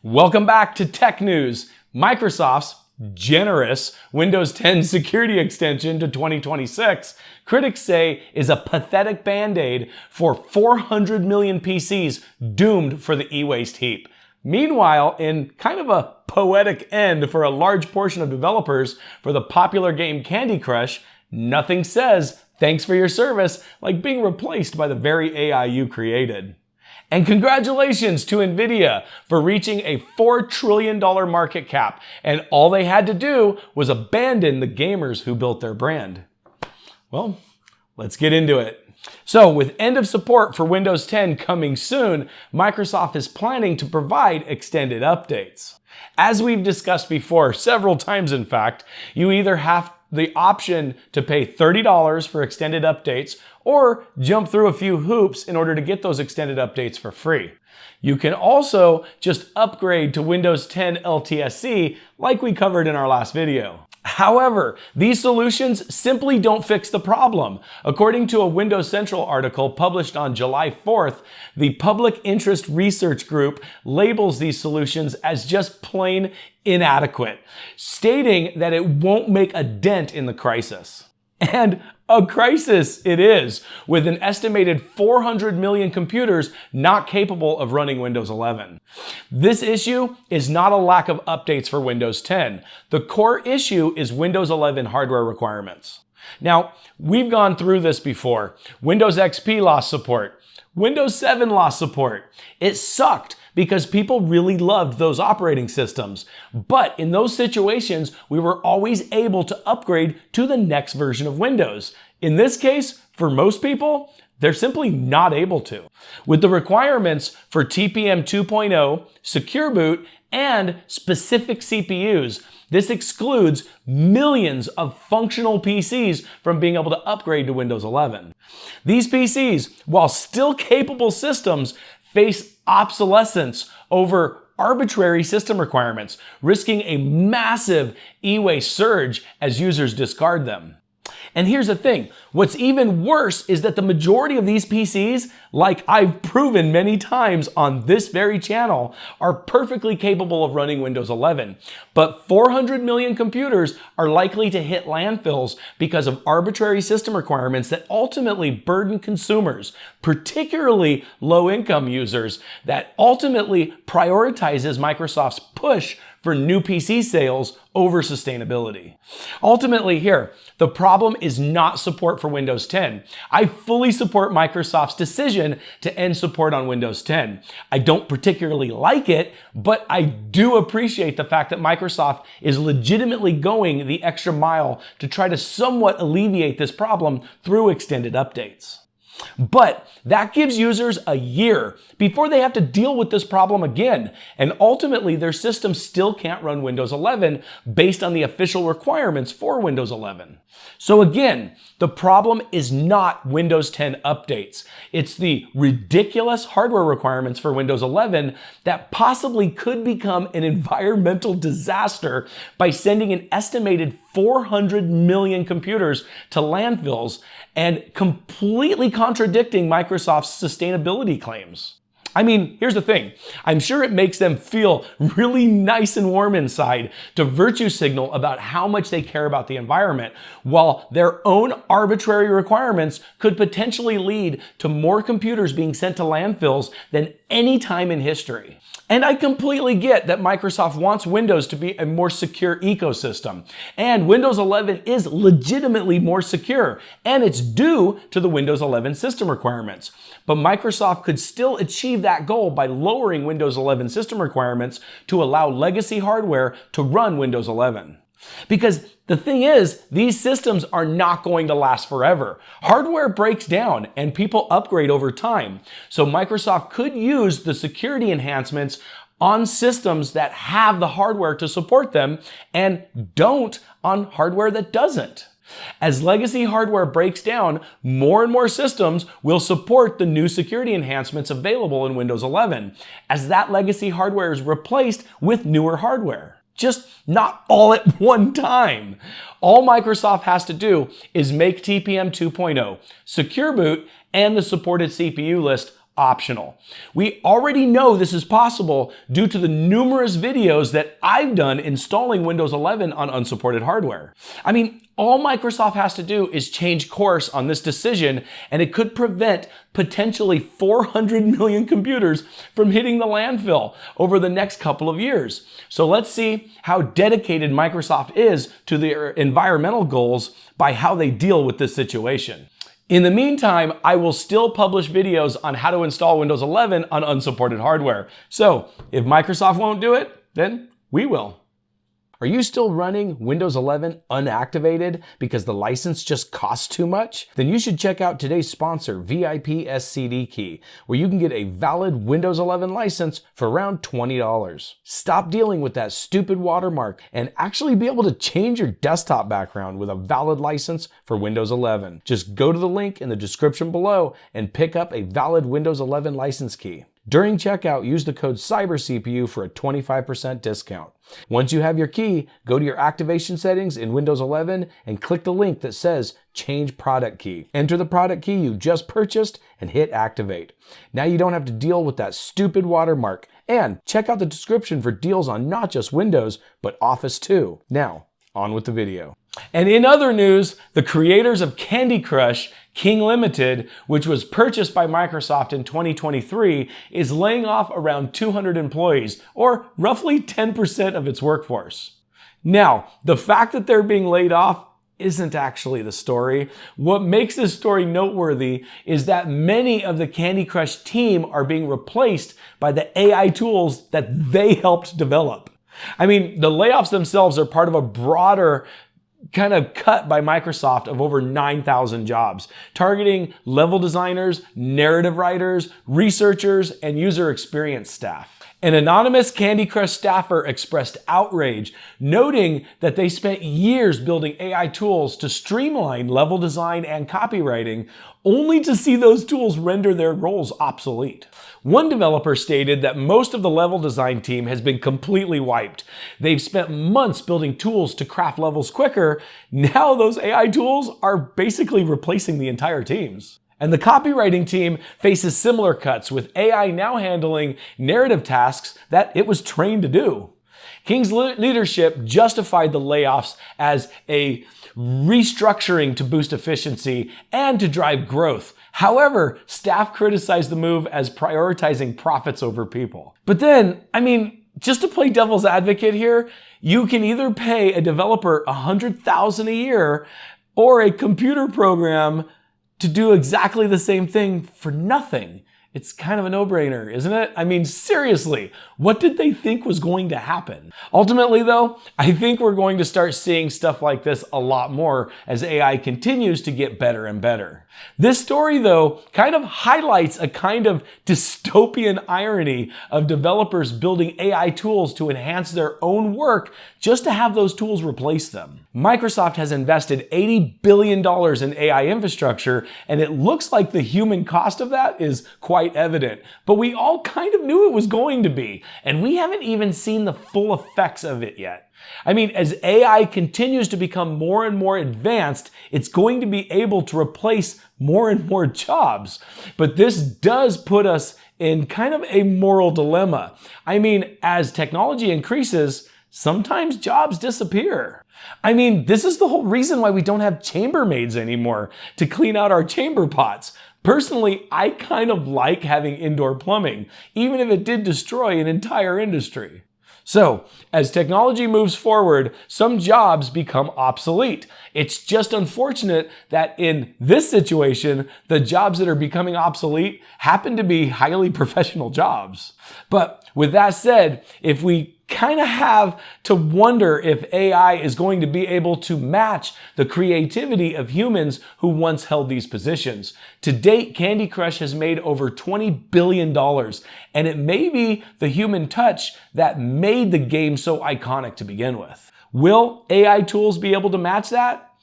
Welcome back to Tech News. Microsoft's generous Windows 10 security extension to 2026, critics say is a pathetic band-aid for 400 million PCs doomed for the e-waste heap. Meanwhile, in kind of a poetic end for a large portion of developers for the popular game Candy Crush, nothing says thanks for your service like being replaced by the very AI you created. And congratulations to Nvidia for reaching a $4 trillion market cap, and all they had to do was abandon the gamers who built their brand. Well, let's get into it. So, with end of support for Windows 10 coming soon, Microsoft is planning to provide extended updates. As we've discussed before, several times in fact, you either have the option to pay $30 for extended updates or jump through a few hoops in order to get those extended updates for free. You can also just upgrade to Windows 10 LTSC like we covered in our last video. However, these solutions simply don't fix the problem. According to a Windows Central article published on July 4th, the Public Interest Research Group labels these solutions as just plain inadequate, stating that it won't make a dent in the crisis. And a crisis it is, with an estimated 400 million computers not capable of running Windows 11. This issue is not a lack of updates for Windows 10. The core issue is Windows 11 hardware requirements. Now, we've gone through this before. Windows XP lost support. Windows 7 lost support. It sucked because people really loved those operating systems. But in those situations, we were always able to upgrade to the next version of Windows. In this case, for most people, they're simply not able to. With the requirements for TPM 2.0, Secure Boot, and specific CPUs, this excludes millions of functional PCs from being able to upgrade to Windows 11. These PCs, while still capable systems, face obsolescence over arbitrary system requirements, risking a massive e-waste surge as users discard them. And here's the thing, what's even worse is that the majority of these PCs, like I've proven many times on this very channel, are perfectly capable of running Windows 11. But 400 million computers are likely to hit landfills because of arbitrary system requirements that ultimately burden consumers, particularly low-income users, that ultimately prioritizes Microsoft's push for new PC sales over sustainability. Ultimately here, the problem is not support for Windows 10. I fully support Microsoft's decision to end support on Windows 10. I don't particularly like it, but I do appreciate the fact that Microsoft is legitimately going the extra mile to try to somewhat alleviate this problem through extended updates. But that gives users a year before they have to deal with this problem again, and ultimately their system still can't run Windows 11 based on the official requirements for Windows 11. So again, the problem is not Windows 10 updates. It's the ridiculous hardware requirements for Windows 11 that possibly could become an environmental disaster by sending an estimated 400 million computers to landfills and completely contradicting Microsoft's sustainability claims. I mean, here's the thing. I'm sure it makes them feel really nice and warm inside to virtue signal about how much they care about the environment, while their own arbitrary requirements could potentially lead to more computers being sent to landfills than any time in history. And I completely get that Microsoft wants Windows to be a more secure ecosystem. And Windows 11 is legitimately more secure, and it's due to the Windows 11 system requirements. But Microsoft could still achieve that goal by lowering Windows 11 system requirements to allow legacy hardware to run Windows 11. Because the thing is, these systems are not going to last forever. Hardware breaks down and people upgrade over time. So Microsoft could use the security enhancements on systems that have the hardware to support them and don't on hardware that doesn't. As legacy hardware breaks down, more and more systems will support the new security enhancements available in Windows 11, as that legacy hardware is replaced with newer hardware. Just not all at one time. All Microsoft has to do is make TPM 2.0, Secure Boot, and the supported CPU list optional. We already know this is possible due to the numerous videos that I've done installing Windows 11 on unsupported hardware. I mean, all Microsoft has to do is change course on this decision, and it could prevent potentially 400 million computers from hitting the landfill over the next couple of years. So let's see how dedicated Microsoft is to their environmental goals by how they deal with this situation. In the meantime, I will still publish videos on how to install Windows 11 on unsupported hardware. So if Microsoft won't do it, then we will. Are you still running Windows 11 unactivated because the license just costs too much? Then you should check out today's sponsor, VIP SCD Key, where you can get a valid Windows 11 license for around $20. Stop dealing with that stupid watermark and actually be able to change your desktop background with a valid license for Windows 11. Just go to the link in the description below and pick up a valid Windows 11 license key. During checkout, use the code CYBERCPU for a 25% discount. Once you have your key, go to your activation settings in Windows 11 and click the link that says Change Product Key. Enter the product key you just purchased and hit Activate. Now you don't have to deal with that stupid watermark. And check out the description for deals on not just Windows, but Office too. Now, on with the video. And in other news, the creators of Candy Crush, King Limited, which was purchased by Microsoft in 2023, is laying off around 200 employees, or roughly 10% of its workforce. Now, the fact that they're being laid off isn't actually the story. What makes this story noteworthy is that many of the Candy Crush team are being replaced by the AI tools that they helped develop. I mean, the layoffs themselves are part of a broader kind of cut by Microsoft of over 9,000 jobs, targeting level designers, narrative writers, researchers, and user experience staff. An anonymous Candy Crush staffer expressed outrage, noting that they spent years building AI tools to streamline level design and copywriting, only to see those tools render their roles obsolete. One developer stated that most of the level design team has been completely wiped. They've spent months building tools to craft levels quicker. Now those AI tools are basically replacing the entire teams. And the copywriting team faces similar cuts, with AI now handling narrative tasks that it was trained to do. King's leadership justified the layoffs as a restructuring to boost efficiency and to drive growth. However, staff criticized the move as prioritizing profits over people. But then, just to play devil's advocate here, you can either pay a developer $100,000 a year or a computer program to do exactly the same thing for nothing. It's kind of a no-brainer, isn't it? Seriously, what did they think was going to happen? Ultimately, though, I think we're going to start seeing stuff like this a lot more as AI continues to get better and better. This story, though, kind of highlights a kind of dystopian irony of developers building AI tools to enhance their own work just to have those tools replace them. Microsoft has invested $80 billion in AI infrastructure, and it looks like the human cost of that is quite evident. But we all kind of knew it was going to be, and we haven't even seen the full effects of it yet. As AI continues to become more and more advanced, it's going to be able to replace more and more jobs. But this does put us in kind of a moral dilemma. As technology increases, sometimes jobs disappear. This is the whole reason why we don't have chambermaids anymore to clean out our chamber pots. Personally, I kind of like having indoor plumbing, even if it did destroy an entire industry. So, as technology moves forward, some jobs become obsolete. It's just unfortunate that in this situation, the jobs that are becoming obsolete happen to be highly professional jobs. But with that said, if we kind of have to wonder if AI is going to be able to match the creativity of humans who once held these positions. To date, Candy Crush has made over $20 billion, and it may be the human touch that made the game so iconic to begin with. Will AI tools be able to match that?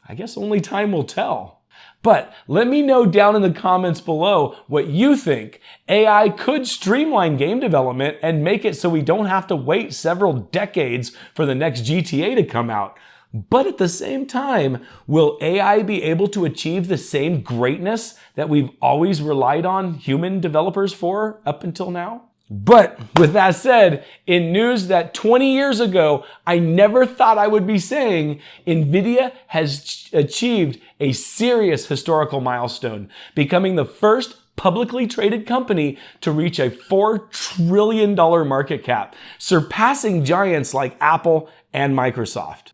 I guess only time will tell. But let me know down in the comments below what you think. AI could streamline game development and make it so we don't have to wait several decades for the next GTA to come out. But at the same time, will AI be able to achieve the same greatness that we've always relied on human developers for up until now? But with that said, in news that 20 years ago, I never thought I would be saying, Nvidia has achieved a serious historical milestone, becoming the first publicly traded company to reach a $4 trillion market cap, surpassing giants like Apple and Microsoft.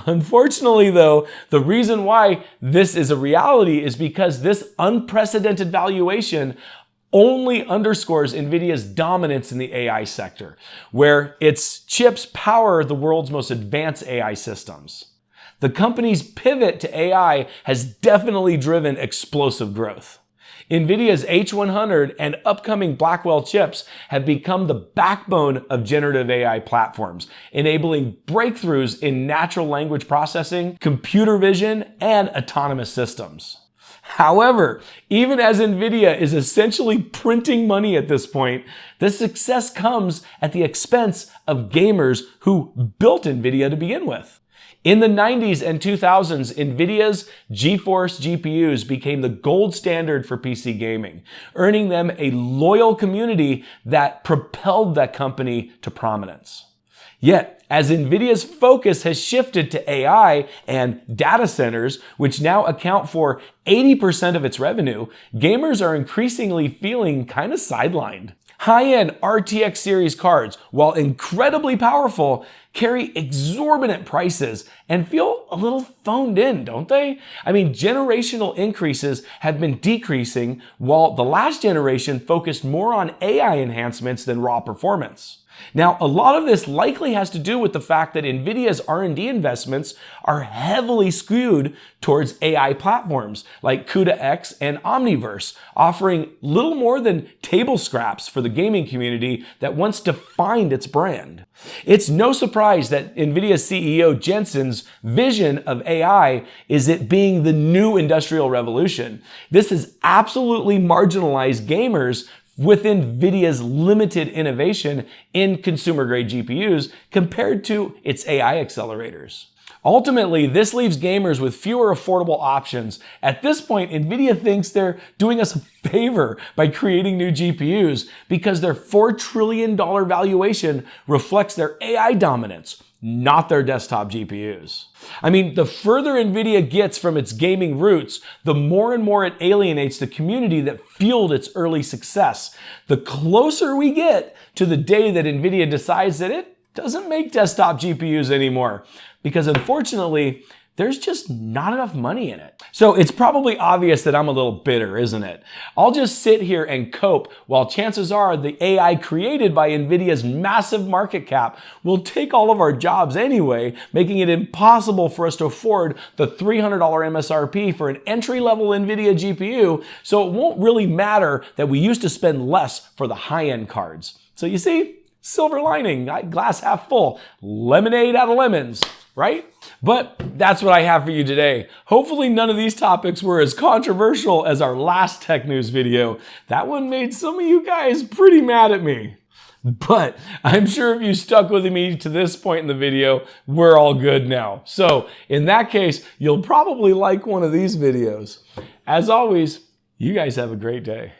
Unfortunately, though, the reason why this is a reality is because this unprecedented valuation only underscores Nvidia's dominance in the AI sector, where its chips power the world's most advanced AI systems. The company's pivot to AI has definitely driven explosive growth. Nvidia's H100 and upcoming Blackwell chips have become the backbone of generative AI platforms, enabling breakthroughs in natural language processing, computer vision, and autonomous systems. However, even as Nvidia is essentially printing money at this point, the success comes at the expense of gamers who built Nvidia to begin with. In the 90s and 2000s, Nvidia's GeForce GPUs became the gold standard for PC gaming, earning them a loyal community that propelled that company to prominence. Yet, as Nvidia's focus has shifted to AI and data centers, which now account for 80% of its revenue, gamers are increasingly feeling kind of sidelined. High-end RTX series cards, while incredibly powerful, carry exorbitant prices and feel a little phoned in, don't they? I mean, generational increases have been decreasing, while the last generation focused more on AI enhancements than raw performance. Now, a lot of this likely has to do with the fact that Nvidia's R&D investments are heavily skewed towards AI platforms like CUDA-X and Omniverse, offering little more than table scraps for the gaming community that once defined its brand. It's no surprise that Nvidia CEO Jensen's vision of AI is it being the new industrial revolution. This has absolutely marginalized gamers with Nvidia's limited innovation in consumer-grade GPUs compared to its AI accelerators. Ultimately, this leaves gamers with fewer affordable options. At this point, Nvidia thinks they're doing us a favor by creating new GPUs because their $4 trillion valuation reflects their AI dominance, not their desktop GPUs. I mean, the further Nvidia gets from its gaming roots, the more and more it alienates the community that fueled its early success. The closer we get to the day that Nvidia decides that it doesn't make desktop GPUs anymore, because unfortunately, there's just not enough money in it. So it's probably obvious that I'm a little bitter, isn't it? I'll just sit here and cope while chances are the AI created by Nvidia's massive market cap will take all of our jobs anyway, making it impossible for us to afford the $300 MSRP for an entry-level Nvidia GPU, so it won't really matter that we used to spend less for the high-end cards. So you see, silver lining, glass half full, lemonade out of lemons, right? But that's what I have for you today. Hopefully none of these topics were as controversial as our last tech news video. That one made some of you guys pretty mad at me. But I'm sure if you stuck with me to this point in the video, we're all good now. So in that case, you'll probably like one of these videos. As always, you guys have a great day.